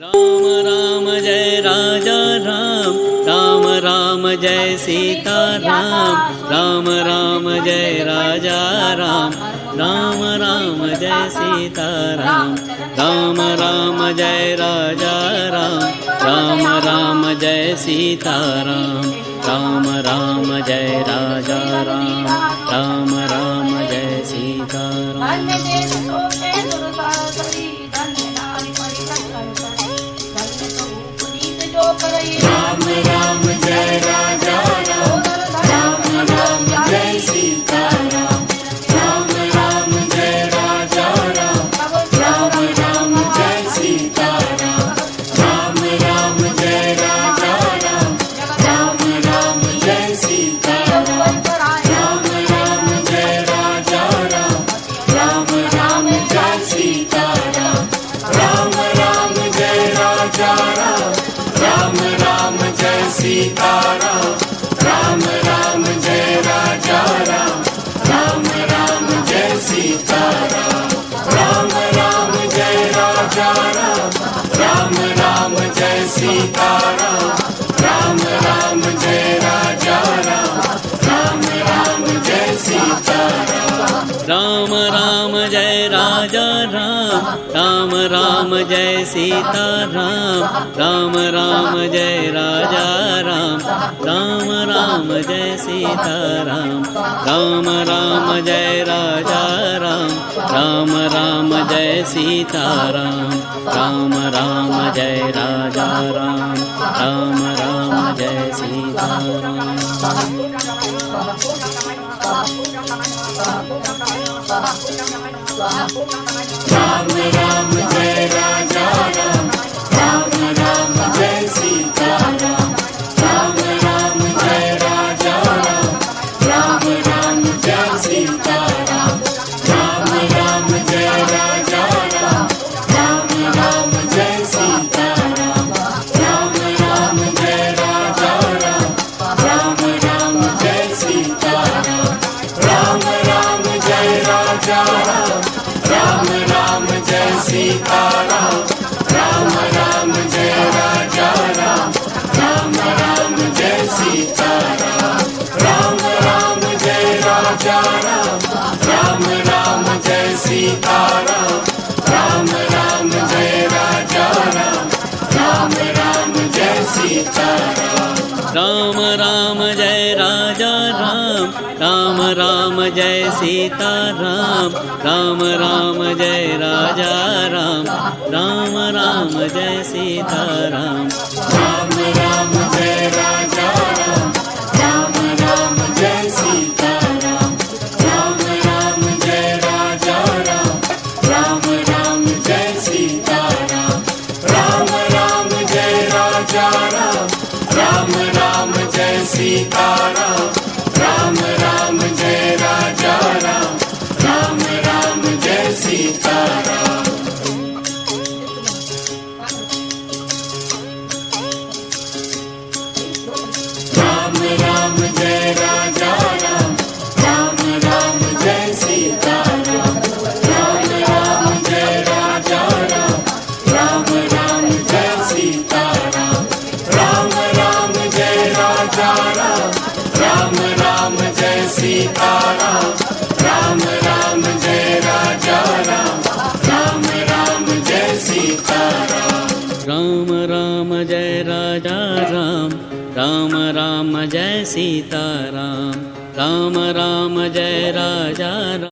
Ram Ram Jai Raja Ram, Ram Ram Jai Sita Ram, Ram Ram Jai Raja Ram, Ram Ram Jai Sita Ram, Ram Ram Jai Raja Ram, Ram Ram Jai Sita Ram, Ram Ram Jai Raja Ram, Ram Ram Jai Sita Ram. Ram Ram Jai Raja Ram, Ram Ram Jai Sita Ram, Ram Ram Jai Raja Ram, Ram Ram Jai Sita Ram, Ram Ram Jai Raja Ram, Ram Ram Jai Sita Ram, Ram Ram Jai Raja Ram, Ram Ram Jai Sita Ram, Ram Ram Jai Raja Ram, Ram Ram Jai Sita Ram, Ram Ram Jai Raja Ram, Ram Ram Jai Sita Ram, Ram Ram Jai Raja Ram, Ram Ram Jai Sita Ram, Ram Ram Jai Raja Ram, Ram Ram Jai Sita Ram. Ram Ram Jai Raja Ram, Ram Ram Jai Sita Ram, Ram Ram Jai Raja Ram, Ram Ram Jai Sita Ram, Ram Ram Jai Raja Ram, Ram Ram Jai Sita Ram, Ram Ram Jai Raja Ram, Ram Ram Jai Sita Ram. Ram Ram Jai Raja Ram, Ram Ram Jai Sita Ram, Ram Ram Jai Raja Ram, Ram Ram Jai Sita Ram, Ram Ram Jai Raja Ram, Ram Ram Jai Sita Ram, Ram Ram Jai Raja Ram, Ram Ram Jai Sita Ram, Ram Ram Jai Raja Ram, Ram Ram Jai Sita Ram, Ram Ram Jai Raja Ram, Ram Ram Jai Sita Ram, Ram Ram Jai Raja Ram, Ram Ram Jai Sita Ram, Ram Ram Jai Raja Ram, Ram Ram Jai Sita Ram. Ram Ram Jai Raja Ram, Ram Ram Jai Sita Ram, Ram Ram Jai Raja Ram, Ram Ram Jai Sita Ram. Ram Ram Jai Raja Ram, Ram Ram Jai Sita Ram, Ram Ram Jai Raja Ram, Ram Ram Jai Sita Ram, Ram Ram Jai Raja Ram, Ram Ram Jai Sita Ram, Ram Ram Jai Raja Ram, Ram Ram Jai Sita Ram. Ram Ram Jai Raja Ram, Ram Ram Jai Sita Ram, Ram Ram Jai Raja Ram, Ram Ram Jai Sita Ram, Ram Ram Jai Raja Ram, Ram Ram Jai Sita Ram, Ram Ram Jai Raja Ram, Ram Ram Jai Sita Ram. Ram Ram Jai Raja Ram, Ram Ram Jai Sita Ram, Ram Ram Jai Raja Ram.